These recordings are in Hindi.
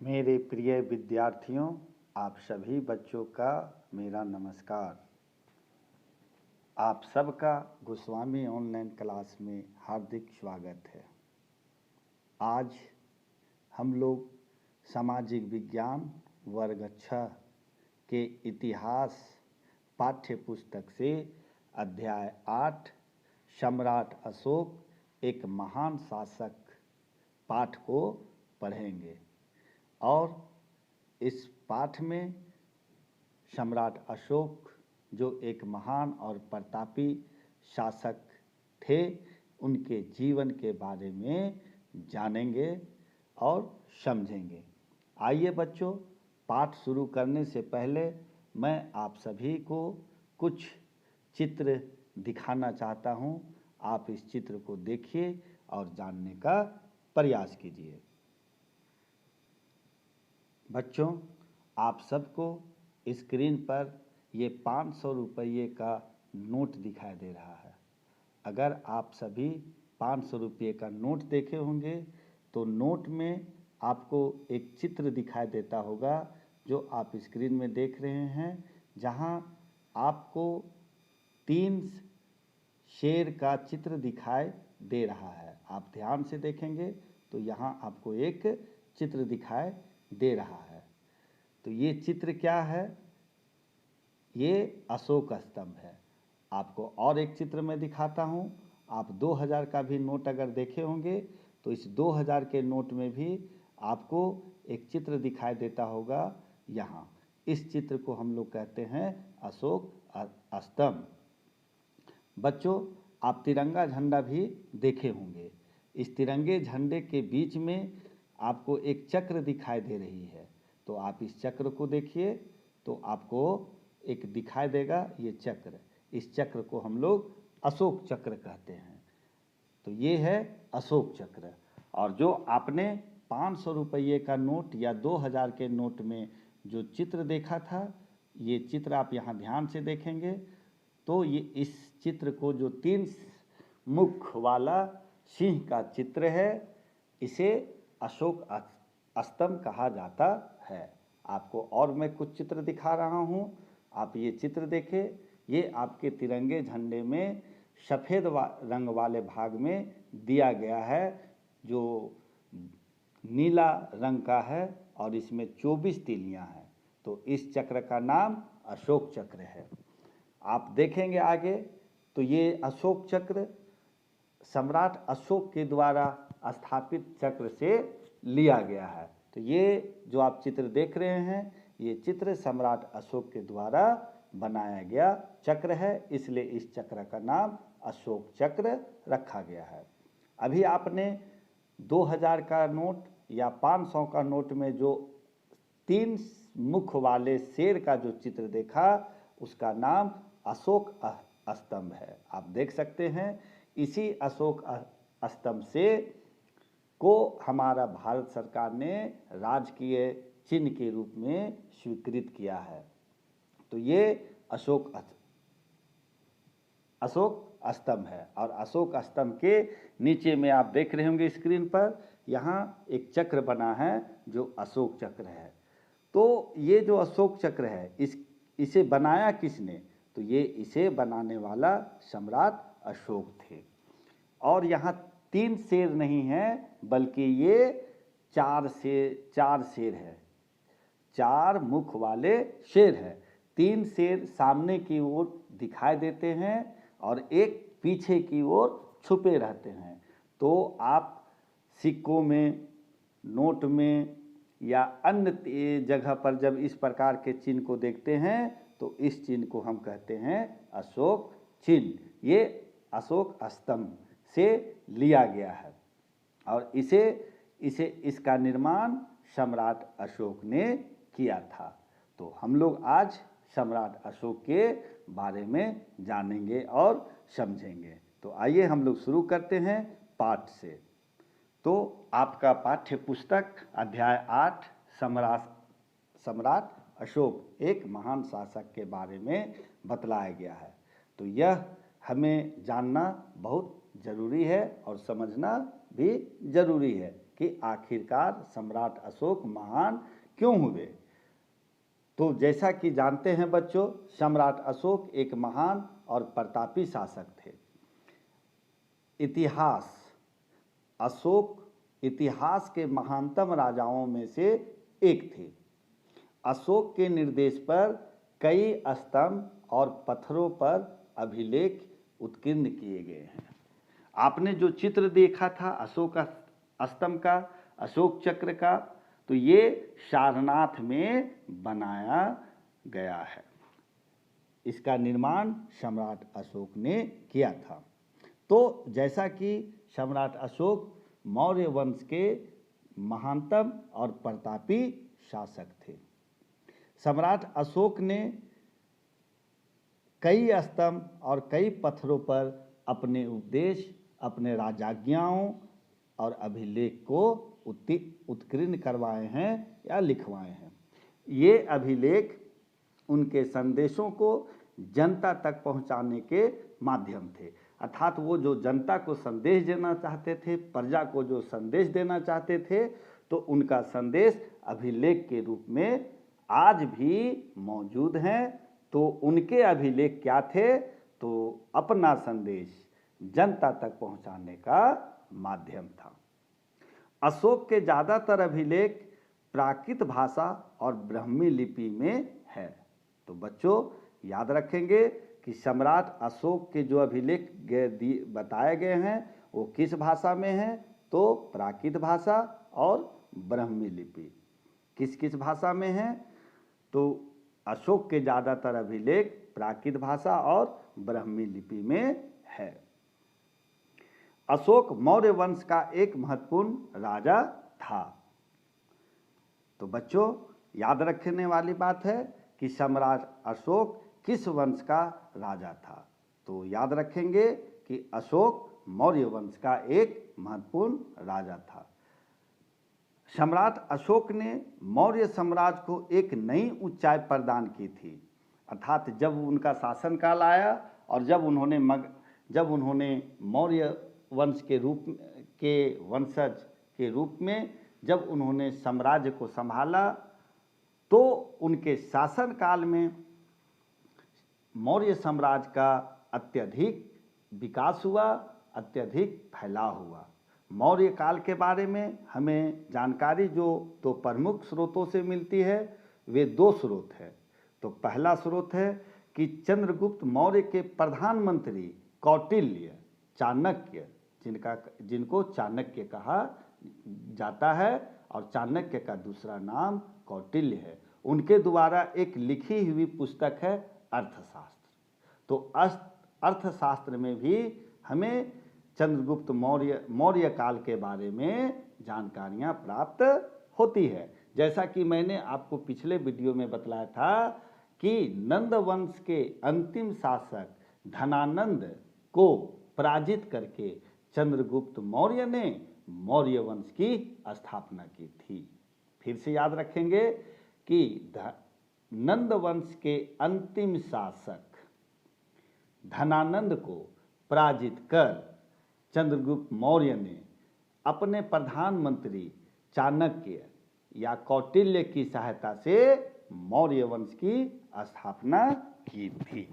मेरे प्रिय विद्यार्थियों, आप सभी बच्चों का मेरा नमस्कार। आप सबका गोस्वामी ऑनलाइन क्लास में हार्दिक स्वागत है। आज हम लोग सामाजिक विज्ञान वर्ग 6 के इतिहास पाठ्य पुस्तक से अध्याय 8 सम्राट अशोक एक महान शासक पाठ को पढ़ेंगे और इस पाठ में सम्राट अशोक जो एक महान और प्रतापी शासक थे, उनके जीवन के बारे में जानेंगे और समझेंगे। आइए बच्चों, पाठ शुरू करने से पहले मैं आप सभी को कुछ चित्र दिखाना चाहता हूं। आप इस चित्र को देखिए और जानने का प्रयास कीजिए। बच्चों, आप सबको स्क्रीन पर ये 500 रुपये का नोट दिखाई दे रहा है। अगर आप सभी 500 रुपये का नोट देखे होंगे तो नोट में आपको एक चित्र दिखाई देता होगा जो आप स्क्रीन में देख रहे हैं, जहां आपको 3 शेर का चित्र दिखाई दे रहा है। आप ध्यान से देखेंगे तो यहाँ आपको एक चित्र दिखाई दे रहा है। तो ये चित्र क्या है? ये अशोक स्तंभ है। आपको और एक चित्र मैं दिखाता हूँ। आप 2000 का भी नोट अगर देखे होंगे तो इस 2000 के नोट में भी आपको एक चित्र दिखाई देता होगा। यहाँ इस चित्र को हम लोग कहते हैं अशोक स्तंभ। बच्चों, आप तिरंगा झंडा भी देखे होंगे। इस तिरंगे झंडे के बीच में आपको एक चक्र दिखाई दे रही है। तो आप इस चक्र को देखिए तो आपको एक दिखाई देगा ये चक्र। इस चक्र को हम लोग अशोक चक्र कहते हैं। तो ये है अशोक चक्र। और जो आपने 500 रुपये का नोट या 2000 के नोट में जो चित्र देखा था, ये चित्र आप यहाँ ध्यान से देखेंगे तो ये इस चित्र को जो 3 मुख वाला सिंह का चित्र है, इसे अशोक स्तंभ कहा जाता है। आपको और मैं कुछ चित्र दिखा रहा हूँ। आप ये चित्र देखें। ये आपके तिरंगे झंडे में सफ़ेद रंग वाले भाग में दिया गया है, जो नीला रंग का है और इसमें 24 तीलियाँ हैं। तो इस चक्र का नाम अशोक चक्र है। आप देखेंगे आगे तो ये अशोक चक्र सम्राट अशोक के द्वारा स्थापित चक्र से लिया गया है। तो ये जो आप चित्र देख रहे हैं, ये चित्र सम्राट अशोक के द्वारा बनाया गया चक्र है, इसलिए इस चक्र का नाम अशोक चक्र रखा गया है। अभी आपने 2000 का नोट या 500 का नोट में जो 3 मुख वाले शेर का जो चित्र देखा, उसका नाम अशोक स्तंभ है। आप देख सकते हैं इसी अशोक स्तंभ से को हमारा भारत सरकार ने राजकीय चिन्ह के रूप में स्वीकृत किया है। तो ये अशोक स्तंभ है। और अशोक स्तंभ के नीचे में आप देख रहे होंगे स्क्रीन पर, यहाँ एक चक्र बना है जो अशोक चक्र है। तो ये जो अशोक चक्र है, इसे बनाया किसने? तो ये इसे बनाने वाला सम्राट अशोक थे। और यहाँ 3 शेर नहीं है, बल्कि ये 4 शेर है। 4 मुख वाले शेर है। 3 शेर सामने की ओर दिखाई देते हैं और एक पीछे की ओर छुपे रहते हैं। तो आप सिक्कों में, नोट में या अन्य जगह पर जब इस प्रकार के चिन्ह को देखते हैं तो इस चिन्ह को हम कहते हैं अशोक चिन्ह। ये अशोक स्तंभ से लिया गया है और इसका निर्माण सम्राट अशोक ने किया था। तो हम लोग आज सम्राट अशोक के बारे में जानेंगे और समझेंगे। तो आइए हम लोग शुरू करते हैं पाठ से। तो आपका पाठ्य पुस्तक अध्याय 8 सम्राट अशोक एक महान शासक के बारे में बतलाया गया है। तो यह हमें जानना बहुत ज़रूरी है और समझना भी ज़रूरी है कि आखिरकार सम्राट अशोक महान क्यों हुए। तो जैसा कि जानते हैं बच्चों, सम्राट अशोक एक महान और प्रतापी शासक थे। इतिहास, अशोक इतिहास के महानतम राजाओं में से एक थे। अशोक के निर्देश पर कई स्तंभ और पत्थरों पर अभिलेख उत्कीर्ण किए गए हैं। आपने जो चित्र देखा था अशोक स्तंभ का, अशोक चक्र का, तो ये सारनाथ में बनाया गया है। इसका निर्माण सम्राट अशोक ने किया था। तो जैसा कि सम्राट अशोक मौर्य वंश के महानतम और प्रतापी शासक थे। सम्राट अशोक ने कई स्तंभ और कई पत्थरों पर अपने उपदेश, अपने राजाज्ञाओं और अभिलेख को उत्कीर्ण करवाए हैं या लिखवाए हैं। ये अभिलेख उनके संदेशों को जनता तक पहुंचाने के माध्यम थे। अर्थात वो जो जनता को संदेश देना चाहते थे, प्रजा को जो संदेश देना चाहते थे, तो उनका संदेश अभिलेख के रूप में आज भी मौजूद हैं। तो उनके अभिलेख क्या थे? तो अपना संदेश जनता तक पहुंचाने का माध्यम था। अशोक के ज़्यादातर अभिलेख प्राकृत भाषा और ब्राह्मी लिपि में है। तो बच्चों याद रखेंगे कि सम्राट अशोक के जो अभिलेख बताए गए हैं वो किस भाषा में हैं? तो प्राकृत भाषा और ब्राह्मी लिपि। किस किस भाषा में हैं? तो अशोक के ज़्यादातर अभिलेख प्राकृत भाषा और ब्राह्मी लिपि में है। अशोक मौर्य वंश का एक महत्वपूर्ण राजा था। तो बच्चों याद रखने वाली बात है कि सम्राट अशोक किस वंश का राजा था। तो याद रखेंगे कि अशोक मौर्य वंश का एक महत्वपूर्ण राजा था। सम्राट अशोक ने मौर्य साम्राज्य को एक नई ऊंचाई प्रदान की थी। अर्थात जब उनका शासनकाल आया और जब उन्होंने मौर्य वंश के वंशज के रूप में जब उन्होंने साम्राज्य को संभाला, तो उनके शासनकाल में मौर्य साम्राज्य का अत्यधिक विकास हुआ, अत्यधिक फैलाव हुआ। मौर्य काल के बारे में हमें जानकारी जो दो प्रमुख स्रोतों से मिलती है वे दो स्रोत हैं। तो पहला स्रोत है कि चंद्रगुप्त मौर्य के प्रधानमंत्री कौटिल्य, चाणक्य, जिनको चाणक्य कहा जाता है और चाणक्य का दूसरा नाम कौटिल्य है, उनके द्वारा एक लिखी हुई पुस्तक है अर्थशास्त्र। तो अर्थशास्त्र में भी हमें चंद्रगुप्त मौर्य काल के बारे में जानकारियां प्राप्त होती है। जैसा कि मैंने आपको पिछले वीडियो में बतलाया था कि नंद वंश के अंतिम शासक धनानंद को पराजित करके चंद्रगुप्त मौर्य ने मौर्य वंश की स्थापना की थी। फिर से याद रखेंगे कि नंद वंश के अंतिम शासक धनानंद को पराजित कर चंद्रगुप्त मौर्य ने अपने प्रधानमंत्री चाणक्य या कौटिल्य की सहायता से मौर्य वंश की स्थापना की थी।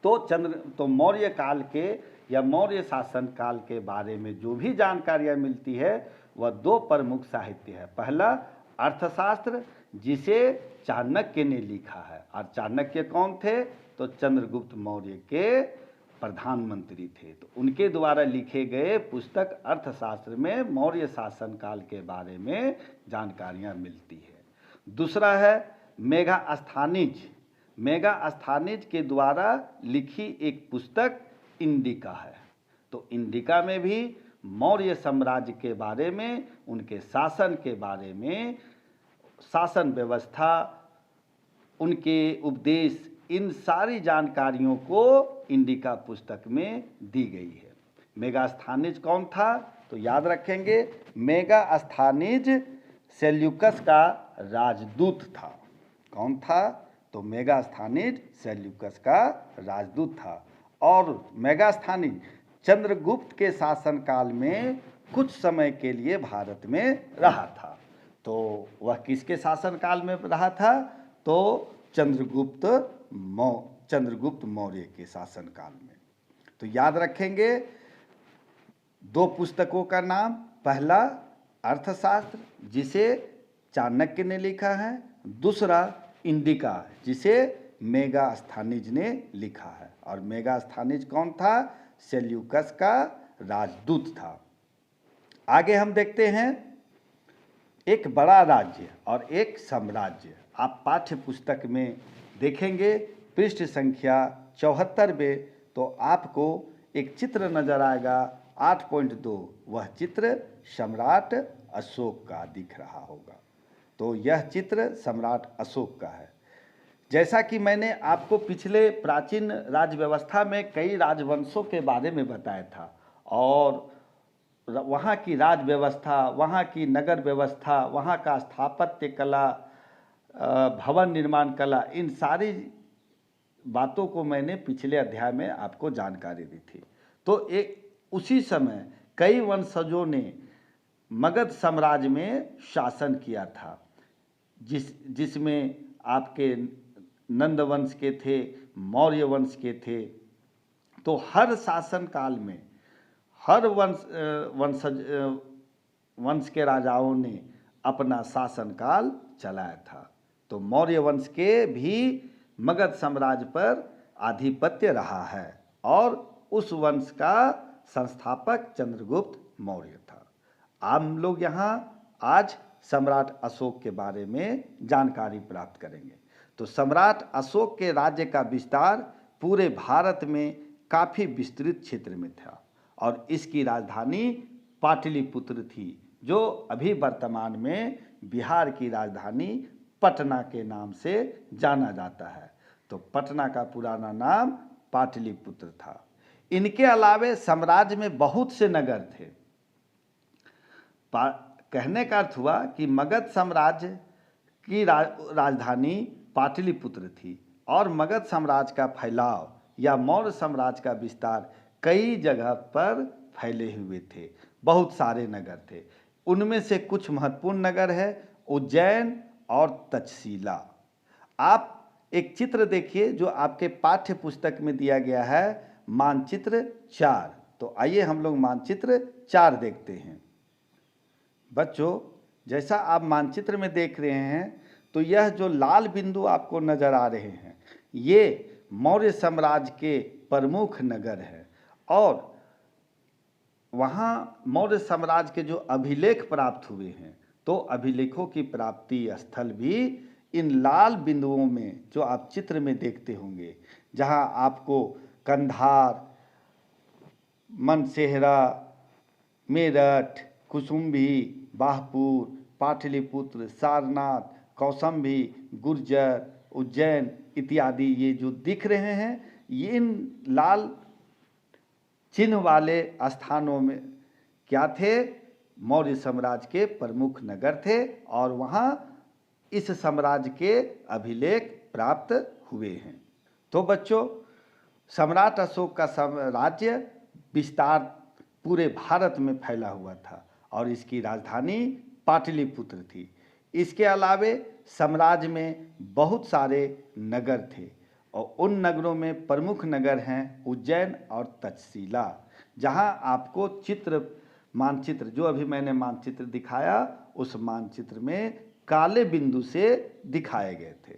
तो मौर्य काल के या मौर्य शासन काल के बारे में जो भी जानकारियां मिलती है वह दो प्रमुख साहित्य है। पहला अर्थशास्त्र, जिसे चाणक्य ने लिखा है, और चाणक्य कौन थे? तो चंद्रगुप्त मौर्य के प्रधानमंत्री थे। तो उनके द्वारा लिखे गए पुस्तक अर्थशास्त्र में मौर्य शासन काल के बारे में जानकारियां मिलती है। दूसरा है मेगास्थनीज। मेगास्थनीज के द्वारा लिखी एक पुस्तक इंडिका है। तो इंडिका में भी मौर्य साम्राज्य के बारे में, उनके शासन के बारे में, शासन व्यवस्था, उनके उपदेश, इन सारी जानकारियों को इंडिका पुस्तक में दी गई है। मेगास्थनीज कौन था? तो याद रखेंगे मेगास्थनीज सेल्यूकस का राजदूत था। कौन था? तो मेगास्थनीज सेल्यूकस का राजदूत था। और मेगास्थनीज चंद्रगुप्त के शासनकाल में कुछ समय के लिए भारत में रहा था। तो वह किसके शासनकाल में रहा था? तो चंद्रगुप्त मौर्य के शासनकाल में। तो याद रखेंगे 2 पुस्तकों का नाम, पहला अर्थशास्त्र जिसे चाणक्य ने लिखा है, दूसरा इंडिका जिसे मेगास्थनीज ने लिखा है। और मेगास्थनीज कौन था? सेल्यूकस का राजदूत था। आगे हम देखते हैं एक बड़ा राज्य और एक साम्राज्य। आप पाठ्य पुस्तक में देखेंगे पृष्ठ संख्या 74 में, तो आपको एक चित्र नजर आएगा 8.2। वह चित्र सम्राट अशोक का दिख रहा होगा। तो यह चित्र सम्राट अशोक का है। जैसा कि मैंने आपको पिछले प्राचीन राज्य व्यवस्था में कई राजवंशों के बारे में बताया था, और वहाँ की राज व्यवस्था, वहाँ की नगर व्यवस्था, वहाँ का स्थापत्य कला, भवन निर्माण कला, इन सारी बातों को मैंने पिछले अध्याय में आपको जानकारी दी थी। तो उसी समय कई वंशजों ने मगध साम्राज्य में शासन किया था, जिसमें आपके नंद वंश के थे, मौर्य वंश के थे। तो हर शासन काल में हर वंश के राजाओं ने अपना शासनकाल चलाया था। तो मौर्य वंश के भी मगध साम्राज्य पर आधिपत्य रहा है, और उस वंश का संस्थापक चंद्रगुप्त मौर्य था। हम लोग यहाँ आज सम्राट अशोक के बारे में जानकारी प्राप्त करेंगे। तो सम्राट अशोक के राज्य का विस्तार पूरे भारत में काफ़ी विस्तृत क्षेत्र में था, और इसकी राजधानी पाटलिपुत्र थी, जो अभी वर्तमान में बिहार की राजधानी पटना के नाम से जाना जाता है। तो पटना का पुराना नाम पाटलिपुत्र था। इनके अलावे साम्राज्य में बहुत से नगर थे। कहने का अर्थ हुआ कि मगध साम्राज्य की राजधानी पाटलिपुत्र थी, और मगध साम्राज्य का फैलाव या मौर्य साम्राज्य का विस्तार कई जगह पर फैले हुए थे। बहुत सारे नगर थे। उनमें से कुछ महत्वपूर्ण नगर है उज्जैन और तक्षशिला। आप एक चित्र देखिए जो आपके पाठ्य पुस्तक में दिया गया है, मानचित्र 4। तो आइए हम लोग मानचित्र 4 देखते हैं। बच्चों, जैसा आप मानचित्र में देख रहे हैं, तो यह जो लाल बिंदु आपको नजर आ रहे हैं, ये मौर्य साम्राज्य के प्रमुख नगर हैं, और वहाँ मौर्य साम्राज्य के जो अभिलेख प्राप्त हुए हैं, तो अभिलेखों की प्राप्ति स्थल भी इन लाल बिंदुओं में जो आप चित्र में देखते होंगे, जहाँ आपको कंधार, मनसेहरा, मेरठ, कुसुम्भी, बाहपुर, पाटलिपुत्र, सारनाथ, कौसंभी, गुर्जर, उज्जैन इत्यादि ये जो दिख रहे हैं, ये इन लाल चिन्ह वाले स्थानों में क्या थे? मौर्य साम्राज्य के प्रमुख नगर थे, और वहाँ इस साम्राज्य के अभिलेख प्राप्त हुए हैं। तो बच्चों, सम्राट अशोक का साम्राज्य विस्तार पूरे भारत में फैला हुआ था, और इसकी राजधानी पाटलिपुत्र थी। इसके अलावे साम्राज्य में बहुत सारे नगर थे, और उन नगरों में प्रमुख नगर हैं उज्जैन और तक्षशिला, जहां आपको मानचित्र जो अभी मैंने मानचित्र दिखाया, उस मानचित्र में काले बिंदु से दिखाए गए थे।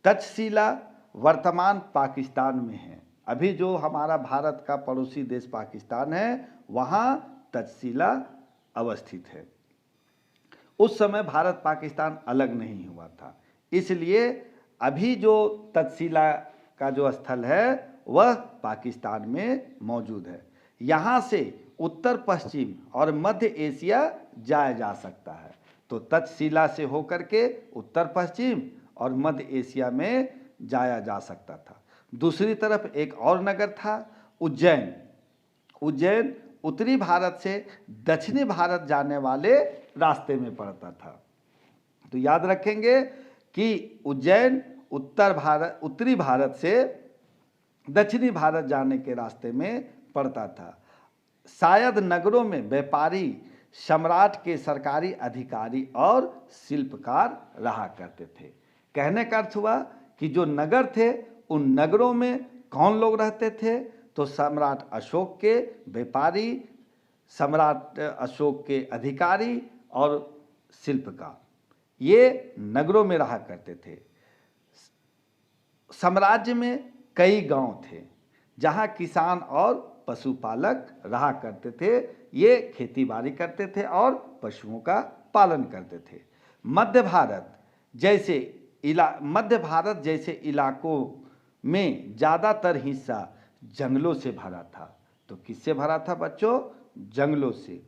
तक्षशिला वर्तमान पाकिस्तान में है। अभी जो हमारा भारत का पड़ोसी देश पाकिस्तान है, वहाँ तक्षशिला अवस्थित है। उस समय भारत पाकिस्तान अलग नहीं हुआ था, इसलिए अभी जो तक्षशिला का जो स्थल है वह पाकिस्तान में मौजूद है। यहाँ से उत्तर पश्चिम और मध्य एशिया जाया जा सकता है। तो तक्षशिला से होकर के उत्तर पश्चिम और मध्य एशिया में जाया जा सकता था। दूसरी तरफ एक और नगर था उज्जैन। उज्जैन उत्तरी भारत से दक्षिणी भारत जाने वाले रास्ते में पड़ता था। तो याद रखेंगे कि उज्जैन उत्तरी भारत से दक्षिणी भारत जाने के रास्ते में पड़ता था। शायद नगरों में व्यापारी सम्राट के सरकारी अधिकारी और शिल्पकार रहा करते थे। कहने का अर्थ हुआ कि जो नगर थे उन नगरों में कौन लोग रहते थे, तो सम्राट अशोक के व्यापारी, सम्राट अशोक के अधिकारी और शिल्पकार, ये नगरों में रहा करते थे। साम्राज्य में कई गांव थे जहां किसान और पशुपालक रहा करते थे। ये खेती बाड़ी करते थे और पशुओं का पालन करते थे। मध्य भारत जैसे इलाकों में ज़्यादातर हिस्सा जंगलों से भरा था। तो किससे भरा था बच्चों? जंगलों से।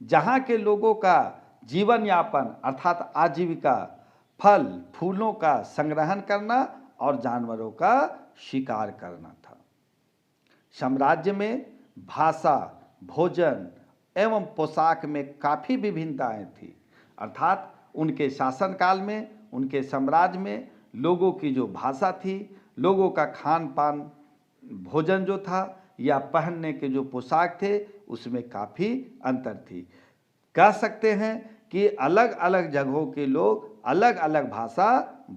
जहाँ के लोगों का जीवन यापन अर्थात आजीविका फल फूलों का संग्रहण करना और जानवरों का शिकार करना था। साम्राज्य में भाषा, भोजन एवं पोशाक में काफ़ी विभिन्नताएं थी। अर्थात उनके शासनकाल में, उनके साम्राज्य में लोगों की जो भाषा थी, लोगों का खान पान, भोजन जो था या पहनने के जो पोशाक थे, उसमें काफ़ी अंतर थी। कह सकते हैं कि अलग अलग जगहों के लोग अलग अलग भाषा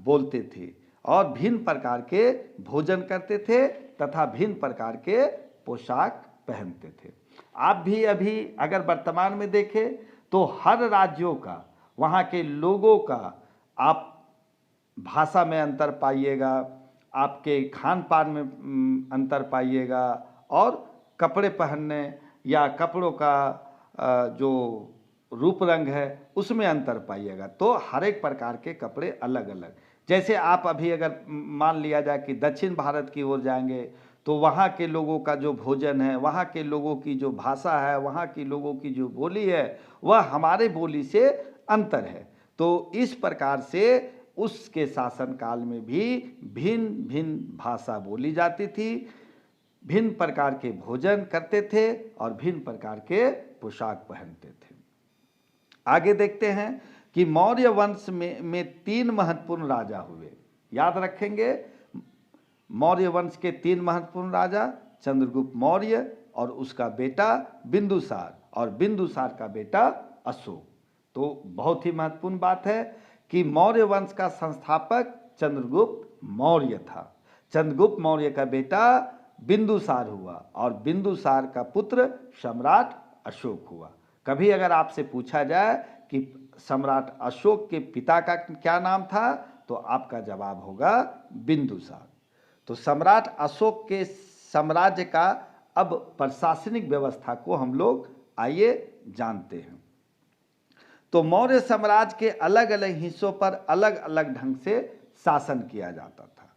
बोलते थे और भिन्न प्रकार के भोजन करते थे तथा भिन्न प्रकार के पोशाक पहनते थे। आप भी अभी अगर वर्तमान में देखें तो हर राज्यों का, वहाँ के लोगों का आप भाषा में अंतर पाइएगा, आपके खान पान में अंतर पाइएगा और कपड़े पहनने या कपड़ों का जो रूप रंग है उसमें अंतर पाइएगा। तो हर एक प्रकार के कपड़े अलग अलग। जैसे आप अभी अगर मान लिया जाए कि दक्षिण भारत की ओर जाएंगे तो वहाँ के लोगों का जो भोजन है, वहाँ के लोगों की जो भाषा है, वहाँ के लोगों की जो बोली है, वह हमारे बोली से अंतर है। तो इस प्रकार से उसके शासनकाल में भी भिन्न भिन्न भाषा बोली जाती थी, भिन्न प्रकार के भोजन करते थे और भिन्न प्रकार के पोशाक पहनते थे। आगे देखते हैं कि मौर्य वंश में 3 महत्वपूर्ण राजा हुए। याद रखेंगे, मौर्य वंश के 3 महत्वपूर्ण राजा, चंद्रगुप्त मौर्य और उसका बेटा बिंदुसार और बिंदुसार का बेटा अशोक। तो बहुत ही महत्वपूर्ण बात है कि मौर्य वंश का संस्थापक चंद्रगुप्त मौर्य था। चंद्रगुप्त मौर्य का बेटा बिंदुसार हुआ और बिंदुसार का पुत्र सम्राट अशोक हुआ। कभी अगर आपसे पूछा जाए कि सम्राट अशोक के पिता का क्या नाम था, तो आपका जवाब होगा बिंदुसार। तो सम्राट अशोक के साम्राज्य का अब प्रशासनिक व्यवस्था को हम लोग आइए जानते हैं। तो मौर्य साम्राज्य के अलग अलग हिस्सों पर अलग अलग ढंग से शासन किया जाता था।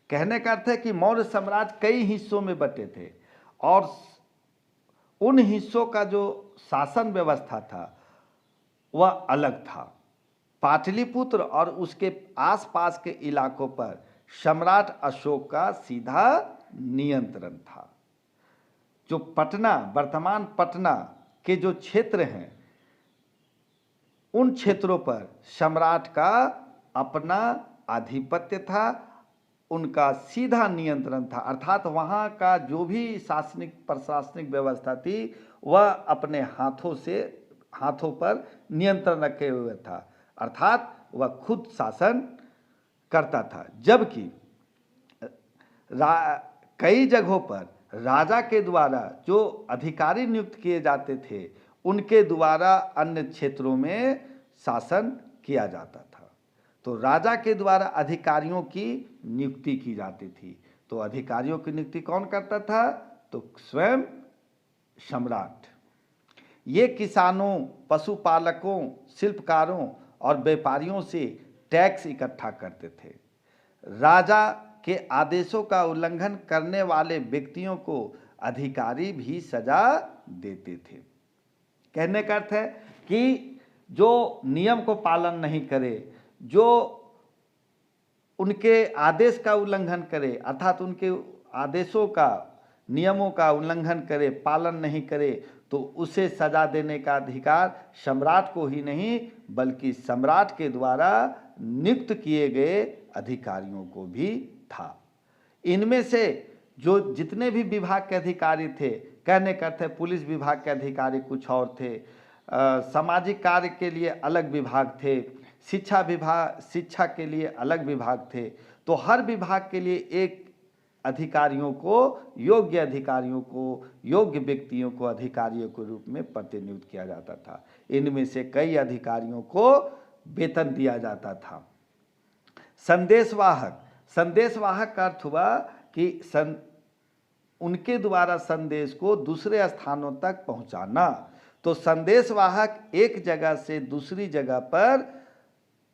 कहने का अर्थ है कि मौर्य साम्राज्य कई हिस्सों में बटे थे और उन हिस्सों का जो शासन व्यवस्था था वह अलग था। पाटलिपुत्र और उसके आसपास के इलाकों पर सम्राट अशोक का सीधा नियंत्रण था। जो पटना, वर्तमान पटना के जो क्षेत्र हैं, उन क्षेत्रों पर सम्राट का अपना आधिपत्य था, उनका सीधा नियंत्रण था। अर्थात वहाँ का जो भी शासनिक प्रशासनिक व्यवस्था थी वह अपने हाथों पर नियंत्रण रखे हुए था, अर्थात वह खुद शासन करता था। जबकि कई जगहों पर राजा के द्वारा जो अधिकारी नियुक्त किए जाते थे उनके द्वारा अन्य क्षेत्रों में शासन किया जाता था। तो राजा के द्वारा अधिकारियों की नियुक्ति की जाती थी। तो अधिकारियों की नियुक्ति कौन करता था? तो स्वयं सम्राट। ये किसानों, पशुपालकों, शिल्पकारों और व्यापारियों से टैक्स इकट्ठा करते थे। राजा के आदेशों का उल्लंघन करने वाले व्यक्तियों को अधिकारी भी सजा देते थे। कहने का अर्थ है कि जो नियम को पालन नहीं करे, जो उनके आदेश का उल्लंघन करे, अर्थात उनके आदेशों का, नियमों का उल्लंघन करे, पालन नहीं करे, तो उसे सजा देने का अधिकार सम्राट को ही नहीं बल्कि सम्राट के द्वारा नियुक्त किए गए अधिकारियों को भी था। इनमें से जो जितने भी विभाग के अधिकारी थे कहने का अर्थ है पुलिस विभाग के अधिकारी कुछ और थे, सामाजिक कार्य के लिए अलग विभाग थे, शिक्षा के लिए अलग विभाग थे। तो हर विभाग के लिए एक अधिकारियों को, योग्य व्यक्तियों को अधिकारियों के रूप में प्रतिनियुक्त किया जाता था। इनमें से कई अधिकारियों को वेतन दिया जाता था। संदेशवाहक का अर्थ हुआ कि उनके द्वारा संदेश को दूसरे स्थानों तक पहुंचाना। तो संदेशवाहक एक जगह से दूसरी जगह पर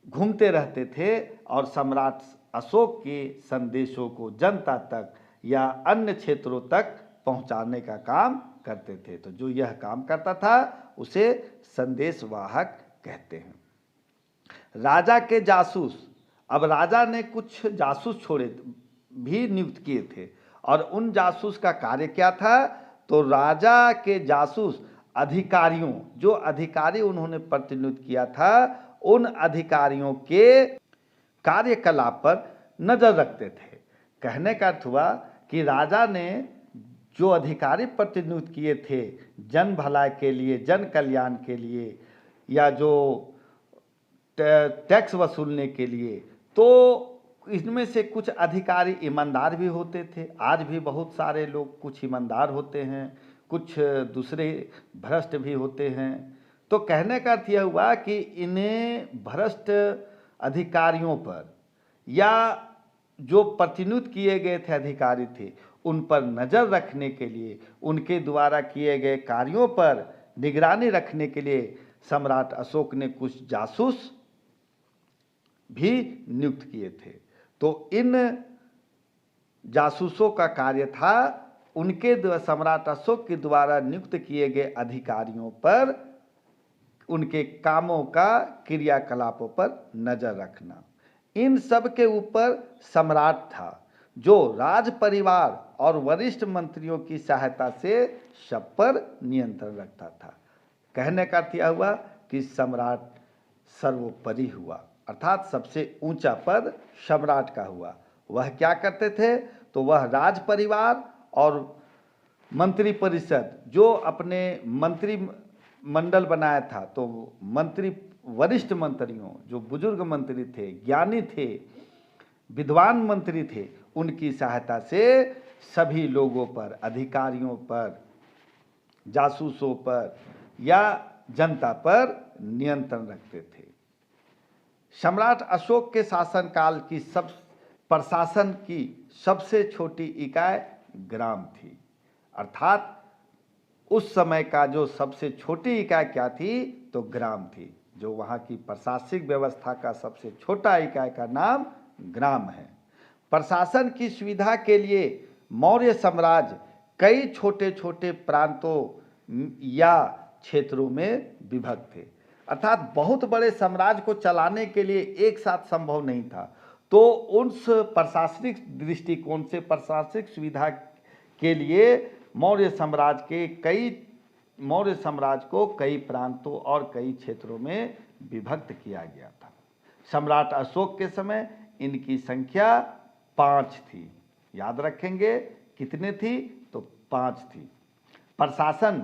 घूमते रहते थे और सम्राट अशोक के संदेशों को जनता तक या अन्य क्षेत्रों तक पहुंचाने का काम करते थे। तो जो यह काम करता था उसे संदेशवाहक कहते हैं। राजा के जासूस, अब राजा ने कुछ जासूस भी नियुक्त किए थे और उन जासूस का कार्य क्या था? तो राजा के जासूस अधिकारियों, जो अधिकारी उन्होंने प्रतिनियुक्त किया था, उन अधिकारियों के कार्यकलाप पर नजर रखते थे। कहने का अर्थ हुआ कि राजा ने जो अधिकारी प्रतिनियुक्त किए थे जन भलाई के लिए, जन कल्याण के लिए या जो टैक्स वसूलने के लिए, तो इसमें से कुछ अधिकारी ईमानदार भी होते थे। आज भी बहुत सारे लोग कुछ ईमानदार होते हैं, कुछ दूसरे भ्रष्ट भी होते हैं। तो कहने का अर्थ यह हुआ कि इन्हें भ्रष्ट अधिकारियों पर या जो प्रतिनियुक्त किए गए थे अधिकारी थे उन पर नज़र रखने के लिए, उनके द्वारा किए गए कार्यों पर निगरानी रखने के लिए सम्राट अशोक ने कुछ जासूस भी नियुक्त किए थे। तो इन जासूसों का कार्य था उनके सम्राट अशोक के द्वारा नियुक्त किए गए अधिकारियों पर, उनके कामों का, क्रियाकलापों पर नजर रखना। इन सब के ऊपर सम्राट था जो राज परिवार और वरिष्ठ मंत्रियों की सहायता से सब पर नियंत्रण रखता था। कहने का अर्थ यह हुआ कि सम्राट सर्वोपरि हुआ, अर्थात सबसे ऊंचा पद सम्राट का हुआ। वह क्या करते थे? तो वह राज परिवार और मंत्री परिषद, जो अपने मंत्री मंडल बनाया था, तो मंत्री, वरिष्ठ मंत्रियों, जो बुजुर्ग मंत्री थे, ज्ञानी थे, विद्वान मंत्री थे, उनकी सहायता से सभी लोगों पर, अधिकारियों पर, जासूसों पर या जनता पर नियंत्रण रखते थे। सम्राट अशोक के शासनकाल की प्रशासन की सबसे छोटी इकाई ग्राम थी। अर्थात उस समय का जो सबसे छोटी इकाई क्या थी? तो ग्राम थी। जो वहाँ की प्रशासनिक व्यवस्था का सबसे छोटा इकाई का नाम ग्राम है। प्रशासन की सुविधा के लिए मौर्य साम्राज्य कई छोटे छोटे प्रांतों या क्षेत्रों में विभक्त थे। अर्थात बहुत बड़े साम्राज्य को चलाने के लिए एक साथ संभव नहीं था। तो उस प्रशासनिक दृष्टिकोण से, प्रशासनिक सुविधा के लिए मौर्य साम्राज्य को कई प्रांतों और कई क्षेत्रों में विभक्त किया गया था। सम्राट अशोक के समय इनकी संख्या 5 थी। याद रखेंगे कितने थी? तो 5 थी। प्रशासन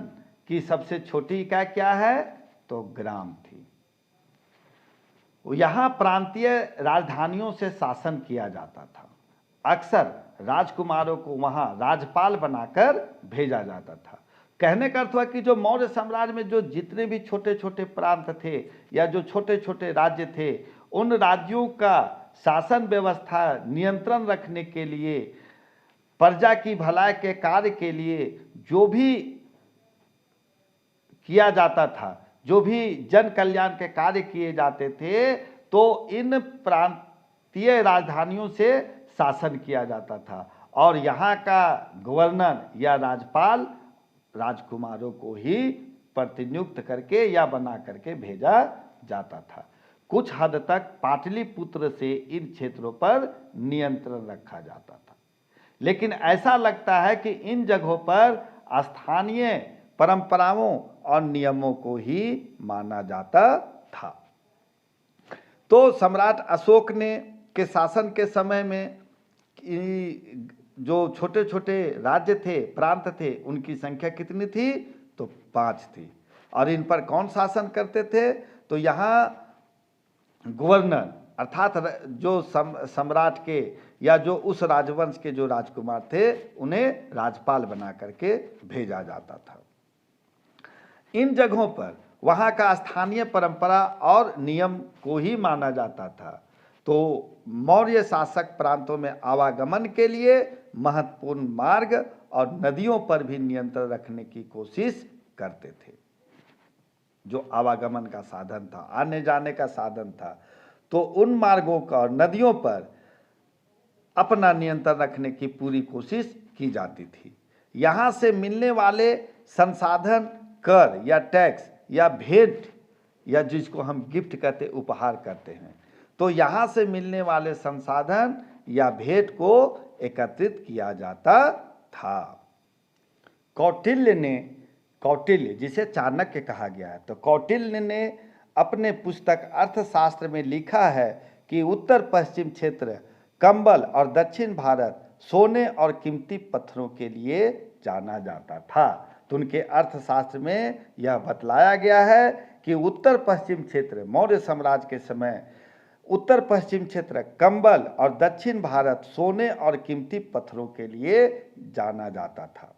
की सबसे छोटी इकाई क्या है? तो ग्राम थी। यहाँ प्रांतीय राजधानियों से शासन किया जाता था। अक्सर राजकुमारों को वहाँ राज्यपाल बनाकर भेजा जाता था। कहने का अर्थ हुआ कि जो मौर्य साम्राज्य में जो जितने भी छोटे छोटे प्रांत थे या जो छोटे छोटे राज्य थे, उन राज्यों का शासन व्यवस्था नियंत्रण रखने के लिए, प्रजा की भलाई के कार्य के लिए जो भी किया जाता था, जो भी जन कल्याण के कार्य किए जाते थे, तो इन प्रांतीय राजधानियों से शासन किया जाता था और यहाँ का गवर्नर या राज्यपाल राजकुमारों को ही प्रतिनियुक्त करके या बना करके भेजा जाता था। कुछ हद तक पाटलिपुत्र से इन क्षेत्रों पर नियंत्रण रखा जाता था, लेकिन ऐसा लगता है कि इन जगहों पर स्थानीय परंपराओं और नियमों को ही माना जाता था। तो सम्राट अशोक ने के शासन के समय में जो छोटे छोटे राज्य थे, प्रांत थे, उनकी संख्या कितनी थी? तो 5 थी। और इन पर कौन शासन करते थे? तो यहाँ गवर्नर अर्थात जो सम्राट के या जो उस राजवंश के जो राजकुमार थे, उन्हें राजपाल बना करके भेजा जाता था। इन जगहों पर वहाँ का स्थानीय परंपरा और नियम को ही माना जाता था। तो मौर्य शासक प्रांतों में आवागमन के लिए महत्वपूर्ण मार्ग और नदियों पर भी नियंत्रण रखने की कोशिश करते थे। जो आवागमन का साधन था, आने जाने का साधन था, तो उन मार्गों का और नदियों पर अपना नियंत्रण रखने की पूरी कोशिश की जाती थी। यहाँ से मिलने वाले संसाधन, कर या टैक्स या भेंट या जिसको हम गिफ्ट कहते, उपहार कहते हैं, तो यहाँ से मिलने वाले संसाधन या भेंट को एकत्रित किया जाता था। कौटिल्य जिसे चाणक्य कहा गया है, तो कौटिल्य ने अपने पुस्तक अर्थशास्त्र में लिखा है कि उत्तर पश्चिम क्षेत्र कंबल और दक्षिण भारत सोने और कीमती पत्थरों के लिए जाना जाता था। तो उनके अर्थशास्त्र में यह बतलाया गया है कि उत्तर पश्चिम क्षेत्र मौर्य साम्राज्य के समय उत्तर पश्चिम क्षेत्र कंबल और दक्षिण भारत सोने और कीमती पत्थरों के लिए जाना जाता था।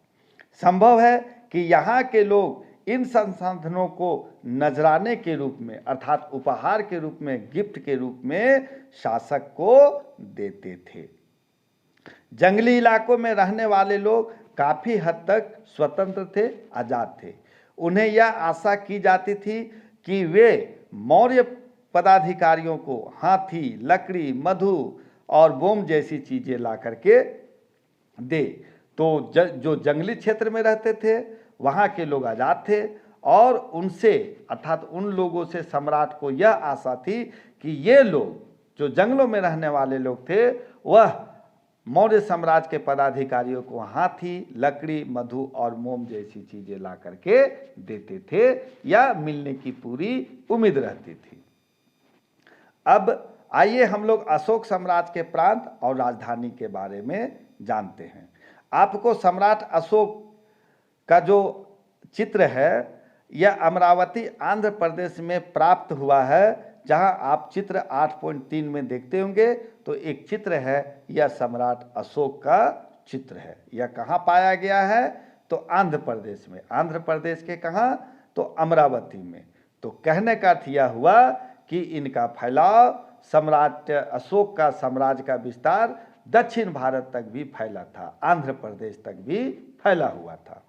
संभव है कि यहाँ के लोग इन संसाधनों को नजराने के रूप में अर्थात उपहार के रूप में, गिफ्ट के रूप में शासक को देते थे। जंगली इलाकों में रहने वाले लोग काफी हद तक स्वतंत्र थे, आजाद थे। उन्हें यह आशा की जाती थी कि वे मौर्य पदाधिकारियों को हाथी, लकड़ी, मधु और मोम जैसी चीजें ला करके दे। तो जो जंगली क्षेत्र में रहते थे वहाँ के लोग आजाद थे और उनसे अर्थात उन लोगों से सम्राट को यह आशा थी कि ये लोग जो जंगलों में रहने वाले लोग थे वह मौर्य साम्राज्य के पदाधिकारियों को हाथी, लकड़ी, मधु और मोम जैसी चीजें ला करके देते थे या मिलने की पूरी उम्मीद रहती थी। अब आइए हम लोग अशोक साम्राज्य के प्रांत और राजधानी के बारे में जानते हैं। आपको सम्राट अशोक का जो चित्र है यह अमरावती आंध्र प्रदेश में प्राप्त हुआ है। जहां आप चित्र 8.3 में देखते होंगे तो एक चित्र है, यह सम्राट अशोक का चित्र है। यह कहाँ पाया गया है? तो आंध्र प्रदेश में। आंध्र प्रदेश के कहाँ? तो अमरावती में। तो कहने का अर्थ यह हुआ कि इनका फैलाव, सम्राट अशोक का साम्राज्य का विस्तार दक्षिण भारत तक भी फैला था, आंध्र प्रदेश तक भी फैला हुआ था।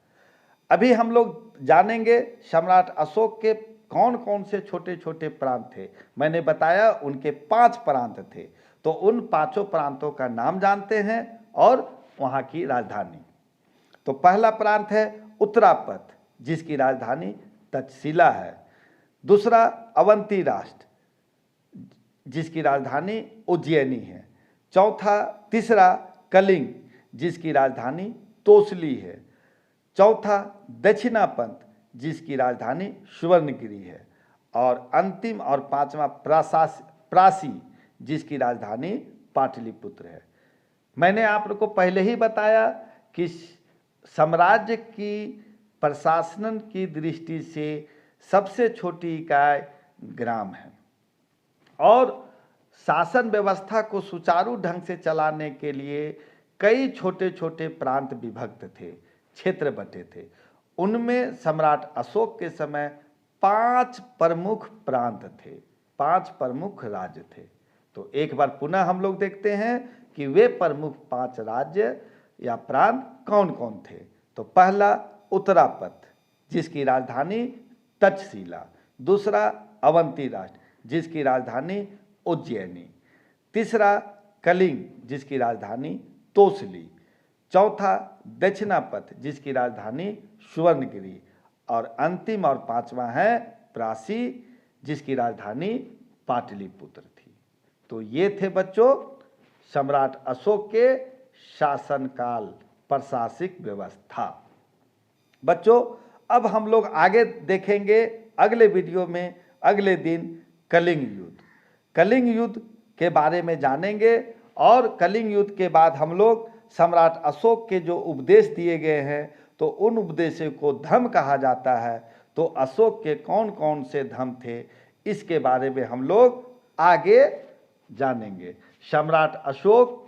अभी हम लोग जानेंगे सम्राट अशोक के कौन कौन से छोटे छोटे प्रांत थे। मैंने बताया उनके 5 प्रांत थे, तो उन 5 प्रांतों का नाम जानते हैं और वहाँ की राजधानी। तो पहला प्रांत है उत्तरापथ जिसकी राजधानी तक्षशिला है। दूसरा अवंती राष्ट्र जिसकी राजधानी उज्जैनी है। तीसरा कलिंग जिसकी राजधानी तोसली है। चौथा दक्षिणापंथ जिसकी राजधानी सुवर्णगिरी है। और अंतिम और 5वां प्रासी जिसकी राजधानी पाटलिपुत्र है। मैंने आप लोग को पहले ही बताया कि साम्राज्य की प्रशासन की दृष्टि से सबसे छोटी इकाई ग्राम है और शासन व्यवस्था को सुचारू ढंग से चलाने के लिए कई छोटे छोटे प्रांत विभक्त थे, क्षेत्र बटे थे। उनमें सम्राट अशोक के समय 5 प्रमुख प्रांत थे, 5 प्रमुख राज्य थे। तो एक बार पुनः हम लोग देखते हैं कि वे प्रमुख 5 राज्य या प्रांत कौन कौन थे। तो पहला उत्तरापथ जिसकी राजधानी तक्षशिला। दूसरा अवंती राष्ट्र जिसकी राजधानी उज्जैनी। तीसरा कलिंग जिसकी राजधानी तोसली। चौथा दक्षिणापथ जिसकी राजधानी सुवर्णगिरी। और अंतिम और 5वां है प्रासी जिसकी राजधानी पाटलिपुत्र थी। तो ये थे बच्चों सम्राट अशोक के शासनकाल, प्रशासनिक व्यवस्था। बच्चों अब हम लोग आगे देखेंगे अगले वीडियो में, अगले दिन कलिंग युद्ध। कलिंग युद्ध के बारे में जानेंगे और कलिंग युद्ध के बाद हम लोग सम्राट अशोक के जो उपदेश दिए गए हैं तो उन उपदेशों को धर्म कहा जाता है। तो अशोक के कौन कौन से धर्म थे इसके बारे में हम लोग आगे जानेंगे। सम्राट अशोक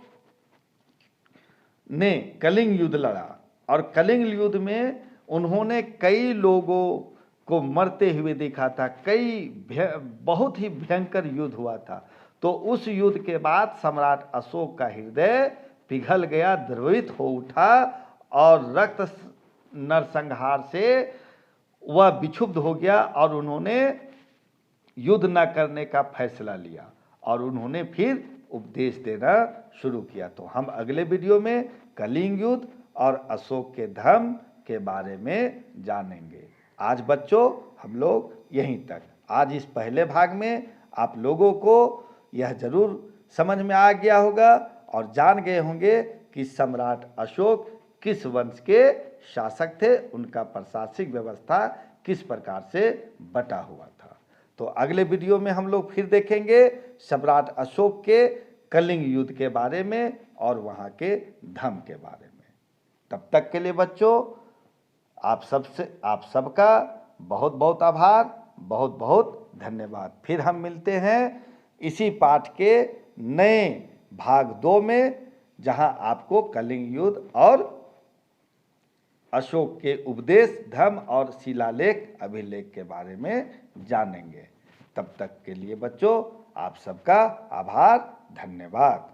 ने कलिंग युद्ध लड़ा और कलिंग युद्ध में उन्होंने कई लोगों को मरते हुए देखा था, बहुत ही भयंकर युद्ध हुआ था। तो उस युद्ध के बाद सम्राट अशोक का हृदय पिघल गया, द्रवित हो उठा और रक्त नरसंहार से वह विक्षुब्ध हो गया और उन्होंने युद्ध न करने का फैसला लिया और उन्होंने फिर उपदेश देना शुरू किया। तो हम अगले वीडियो में कलिंग युद्ध और अशोक के धर्म के बारे में जानेंगे। आज बच्चों हम लोग यहीं तक। आज इस पहले भाग में आप लोगों को यह जरूर समझ में आ गया होगा और जान गए होंगे कि सम्राट अशोक किस वंश के शासक थे, उनका प्रशासनिक व्यवस्था किस प्रकार से बटा हुआ था। तो अगले वीडियो में हम लोग फिर देखेंगे सम्राट अशोक के कलिंग युद्ध के बारे में और वहाँ के धर्म के बारे में। तब तक के लिए बच्चों आप सबका बहुत बहुत आभार, बहुत बहुत धन्यवाद। फिर हम मिलते हैं इसी पाठ के नए भाग 2 में, जहां आपको कलिंग युद्ध और अशोक के उपदेश, धर्म और शिलालेख अभिलेख के बारे में जानेंगे। तब तक के लिए बच्चों आप सबका आभार, धन्यवाद।